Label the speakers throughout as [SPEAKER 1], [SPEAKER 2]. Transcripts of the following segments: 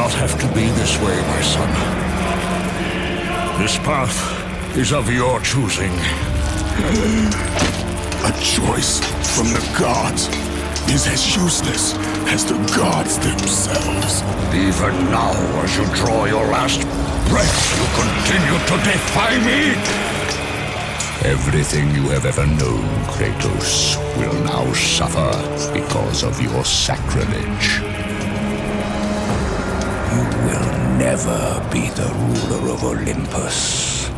[SPEAKER 1] not have to be this way, my son. This path is of your choosing.
[SPEAKER 2] A choice from the gods is as useless as the gods themselves.
[SPEAKER 1] Even now, as you draw your last breath, you continue to defy me? Everything you have ever known, Kratos, will now suffer because of your sacrilege. You will never be the ruler of Olympus.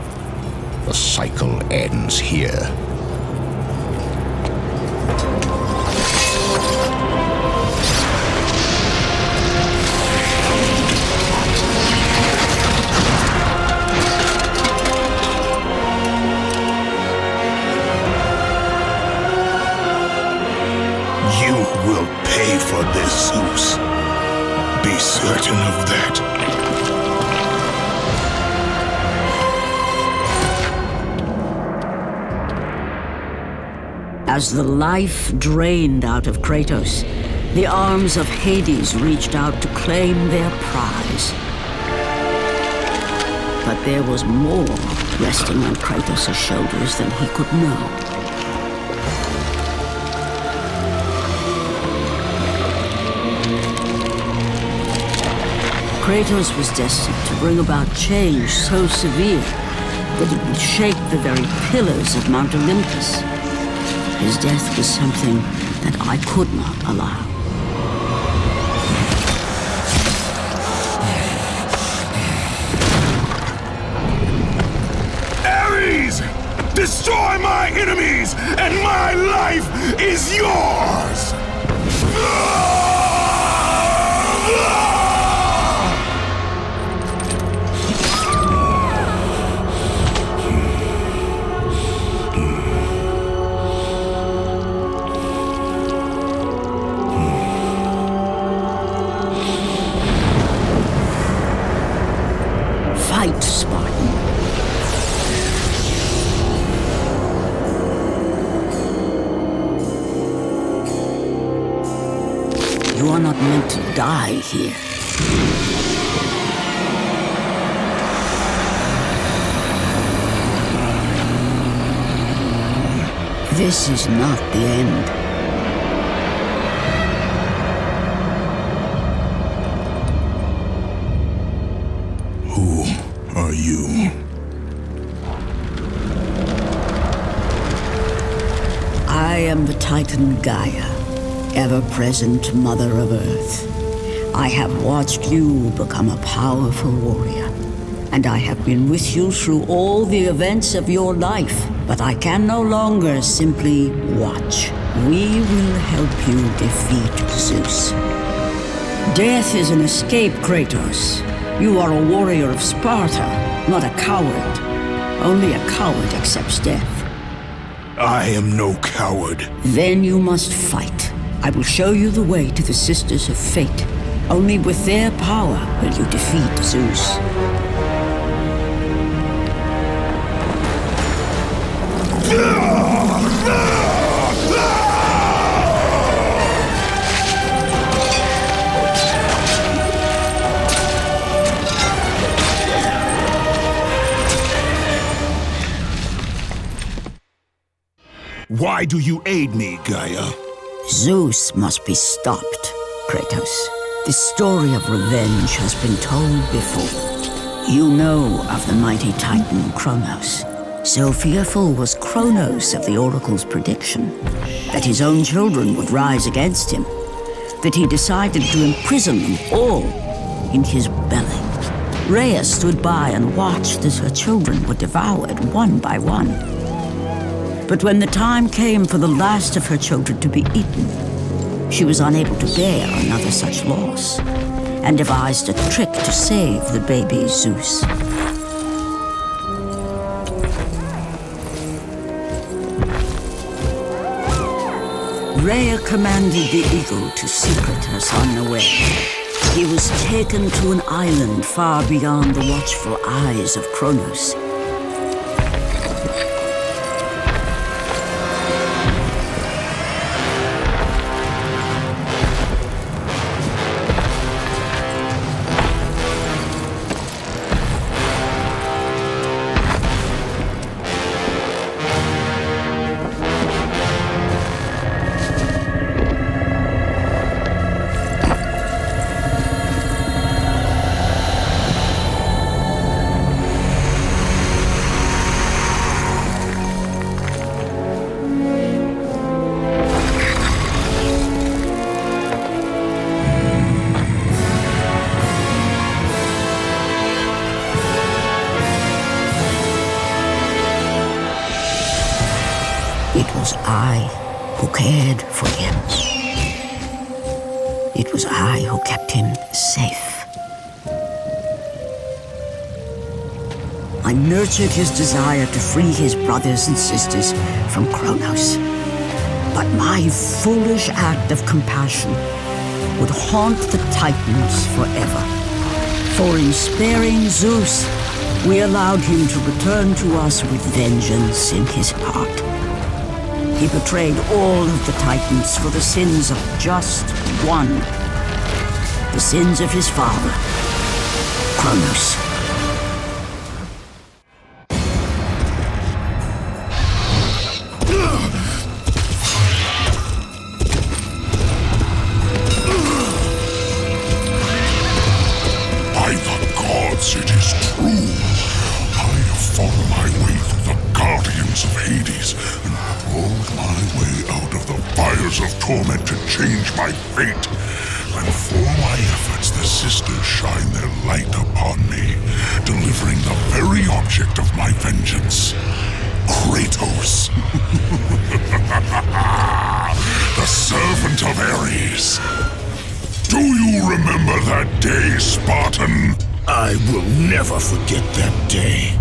[SPEAKER 1] The cycle ends here.
[SPEAKER 2] You will pay for this, Zeus. Be certain of that.
[SPEAKER 3] As the life drained out of Kratos, the arms of Hades reached out to claim their prize. But there was more resting on Kratos' shoulders than he could know. Kratos was destined to bring about change so severe that it would shake the very pillars of Mount Olympus. His death was something that I could not allow.
[SPEAKER 2] Ares! Destroy my enemies, and my life is yours!
[SPEAKER 3] Fight, Spartan. You are not meant to die here. This is not the end.
[SPEAKER 2] Who are you?
[SPEAKER 3] I am the Titan Gaia, ever-present Mother of Earth. I have watched you become a powerful warrior, and I have been with you through all the events of your life, but I can no longer simply watch. We will help you defeat Zeus. Death is an escape, Kratos. You are a warrior of Sparta, not a coward. Only a coward accepts death.
[SPEAKER 2] I am no coward.
[SPEAKER 3] Then you must fight. I will show you the way to the Sisters of Fate. Only with their power will you defeat Zeus.
[SPEAKER 2] Why do you aid me, Gaia?
[SPEAKER 3] Zeus must be stopped, Kratos. The story of revenge has been told before. You know of the mighty Titan Kronos. So fearful was Kronos of the Oracle's prediction that his own children would rise against him, that he decided to imprison them all in his belly. Rhea stood by and watched as her children were devoured one by one. But when the time came for the last of her children to be eaten, she was unable to bear another such loss, and devised a trick to save the baby Zeus. Rhea commanded the eagle to secret her son away. He was taken to an island far beyond the watchful eyes of Kronos. I who cared for him. It was I who kept him safe. I nurtured his desire to free his brothers and sisters from Kratos. But my foolish act of compassion would haunt the Titans forever. For in sparing Zeus, we allowed him to return to us with vengeance in his heart. He betrayed all of the Titans for the sins of just one. The sins of his father, Kratos.
[SPEAKER 2] By the gods, it is true. I have fought my way through the guardians of Hades and crawled my way out of the fires of torment to change my fate. And for my efforts, the sisters shine their light upon me, delivering the very object of my vengeance, Kratos. The servant of Ares. Do you remember that day, Spartan?
[SPEAKER 1] I will never forget that day.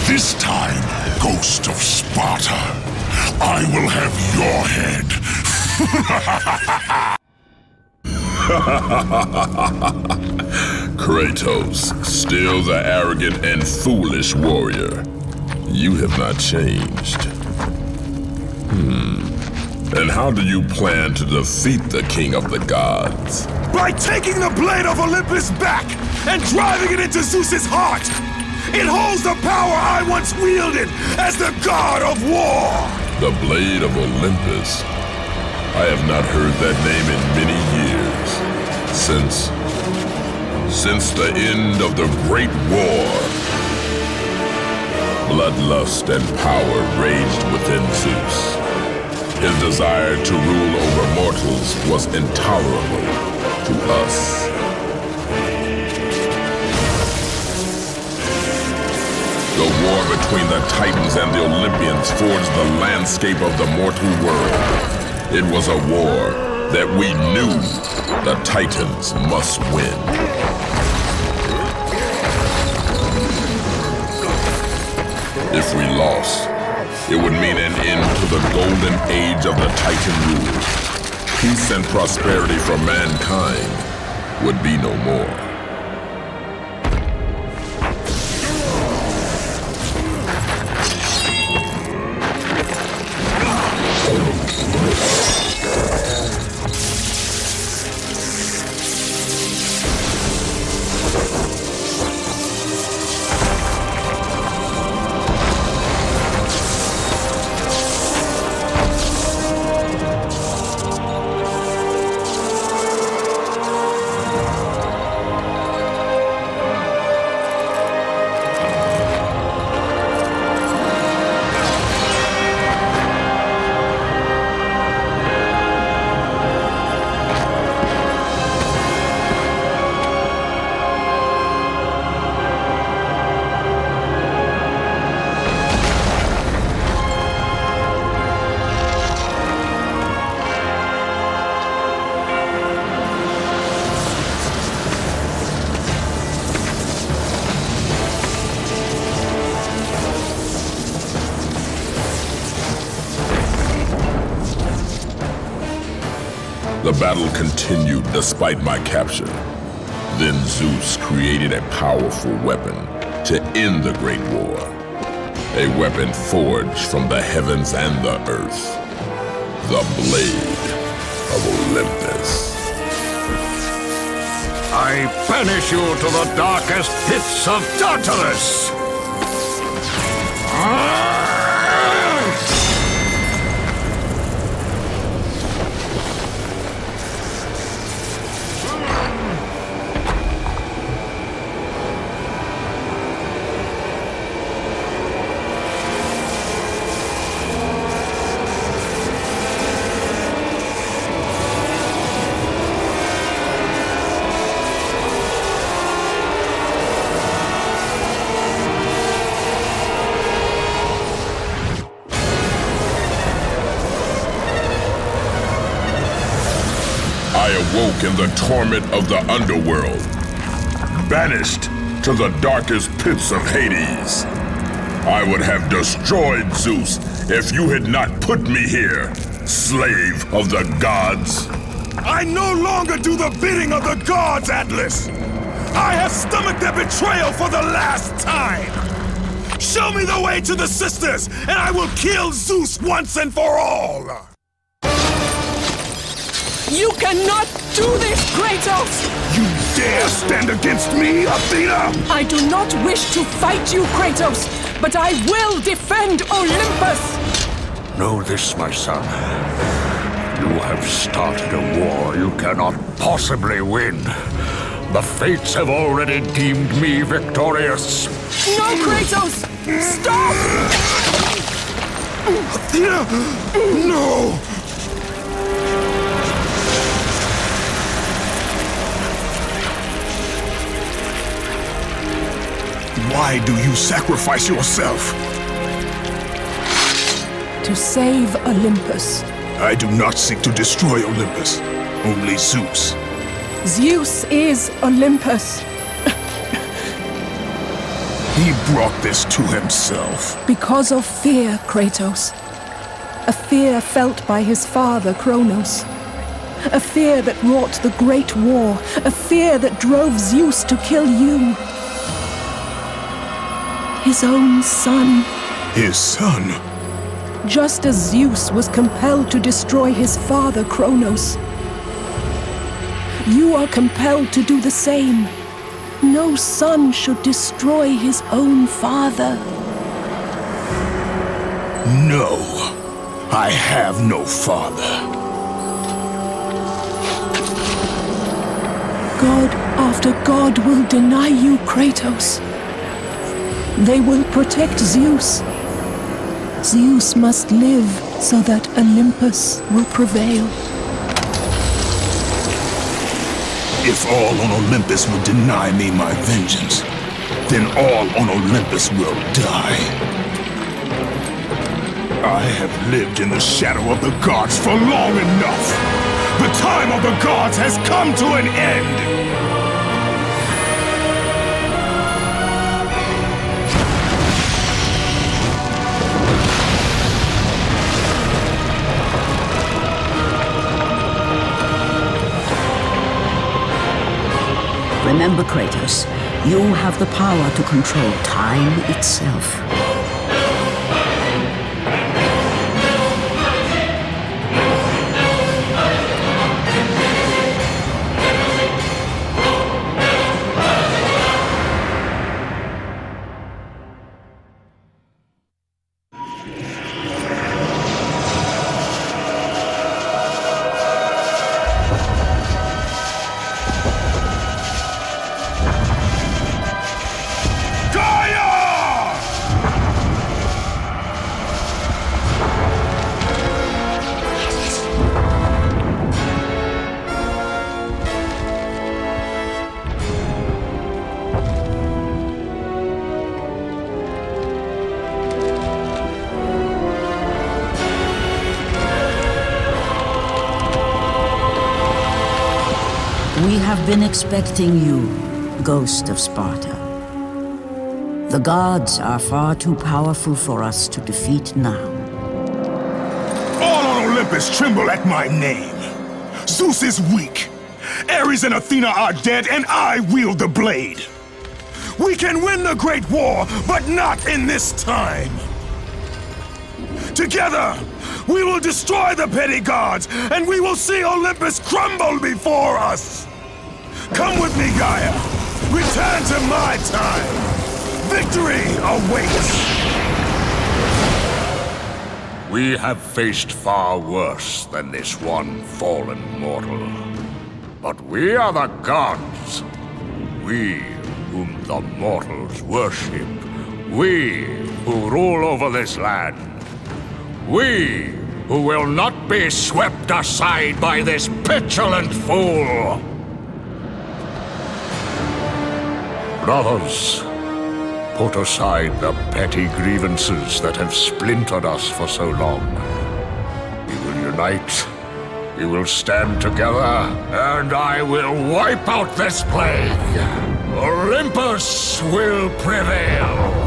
[SPEAKER 2] This time, Ghost of Sparta, I will have your head.
[SPEAKER 4] Kratos, still the arrogant and foolish warrior. You have not changed. And how do you plan to defeat the king of the gods?
[SPEAKER 2] By taking the Blade of Olympus back and driving it into Zeus's heart! It holds the power I once wielded as the god of war!
[SPEAKER 4] The Blade of Olympus? I have not heard that name in many years. Since the end of the Great War. Bloodlust and power raged within Zeus. His desire to rule over mortals was intolerable to us. The war between the Titans and the Olympians forged the landscape of the mortal world. It was a war that we knew the Titans must win. If we lost, it would mean an end to the golden age of the Titan rule. Peace and prosperity for mankind would be no more. The battle continued despite my capture. Then Zeus created a powerful weapon to end the Great War. A weapon forged from the heavens and the earth. The Blade of Olympus.
[SPEAKER 1] I banish you to the darkest pits of Tartarus!
[SPEAKER 4] awoke in the torment of the underworld, banished to the darkest pits of Hades. I would have destroyed Zeus if you had not put me here, slave of the gods.
[SPEAKER 2] I no longer do the bidding of the gods, Atlas! I have stomached their betrayal for the last time! Show me the way to the sisters, and I will kill Zeus once and for all!
[SPEAKER 5] You cannot do this, Kratos!
[SPEAKER 2] You dare stand against me, Athena?
[SPEAKER 5] I do not wish to fight you, Kratos, but I will defend Olympus!
[SPEAKER 1] Know this, my son. You have started a war you cannot possibly win. The fates have already deemed me victorious.
[SPEAKER 5] No, Kratos! Stop!
[SPEAKER 2] Athena! No! Why do you sacrifice yourself?
[SPEAKER 5] To save Olympus.
[SPEAKER 2] I do not seek to destroy Olympus, only Zeus.
[SPEAKER 5] Zeus is Olympus.
[SPEAKER 2] He brought this to himself.
[SPEAKER 5] Because of fear, Kratos. A fear felt by his father, Kronos. A fear that wrought the Great War. A fear that drove Zeus to kill you. His own son.
[SPEAKER 2] His son?
[SPEAKER 5] Just as Zeus was compelled to destroy his father, Kronos. You are compelled to do the same. No son should destroy his own father.
[SPEAKER 2] No, I have no father.
[SPEAKER 5] God after God will deny you, Kratos. They will protect Zeus. Zeus must live so that Olympus will prevail.
[SPEAKER 2] If all on Olympus will deny me my vengeance, then all on Olympus will die. I have lived in the shadow of the gods for long enough. The time of the gods has come to an end.
[SPEAKER 3] Remember, Kratos, you have the power to control time itself. We have been expecting you, Ghost of Sparta. The gods are far too powerful for us to defeat now.
[SPEAKER 2] All on Olympus tremble at my name. Zeus is weak. Ares and Athena are dead, and I wield the blade. We can win the Great War, but not in this time. Together, we will destroy the petty gods, and we will see Olympus crumble before us. Come with me, Gaia. Return to my time. Victory awaits.
[SPEAKER 1] We have faced far worse than this one fallen mortal. But we are the gods. We whom the mortals worship. We who rule over this land. We who will not be swept aside by this petulant fool. Brothers, put aside the petty grievances that have splintered us for so long. We will unite We will stand together, and I will wipe out this plague. Olympus will prevail.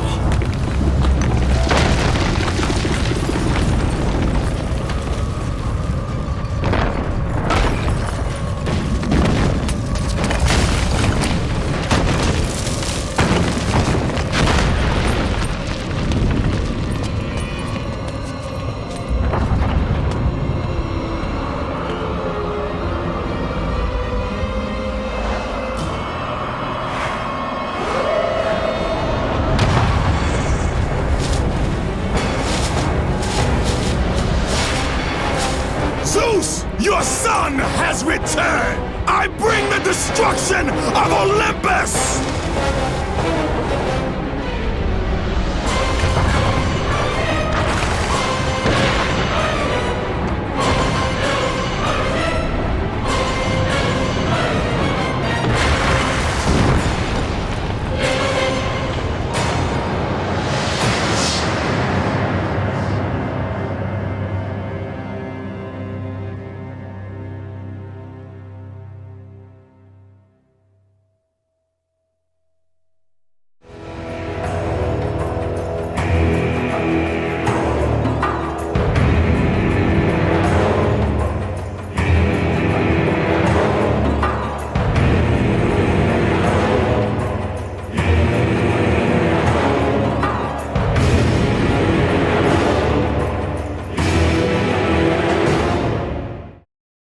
[SPEAKER 6] Zeus, your son has returned! I bring the destruction of Olympus!